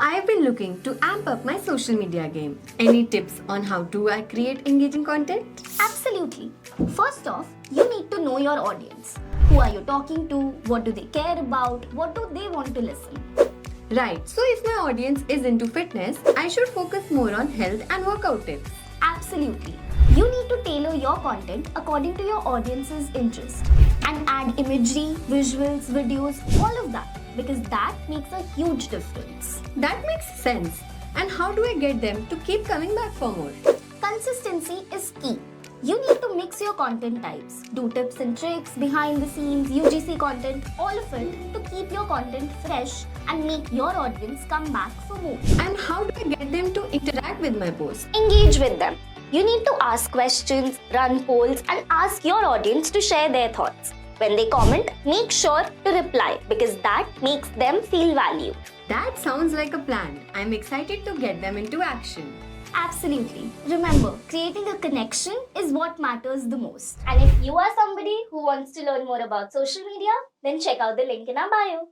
I've been looking to amp up my social media game. Any tips on how to create engaging content? Absolutely. First off, you need to know your audience. Who are you talking to? What do they care about? What do they want to listen? Right, so if my audience is into fitness, I should focus more on health and workout tips. Absolutely. You need to tailor your content according to your audience's interest and add imagery, visuals, videos, all of that because that makes a huge difference. That makes sense. And how do I get them to keep coming back for more? Consistency is key. You need to mix your content types, do tips and tricks, behind the scenes, UGC content, all of it to keep your content fresh and make your audience come back for more. And how do I get them to interact with my posts? Engage with them. You need to ask questions, run polls, and ask your audience to share their thoughts. When they comment, make sure to reply because that makes them feel valued. That sounds like a plan. I'm excited to get them into action. Absolutely. Remember, creating a connection is what matters the most. And if you are somebody who wants to learn more about social media, then check out the link in our bio.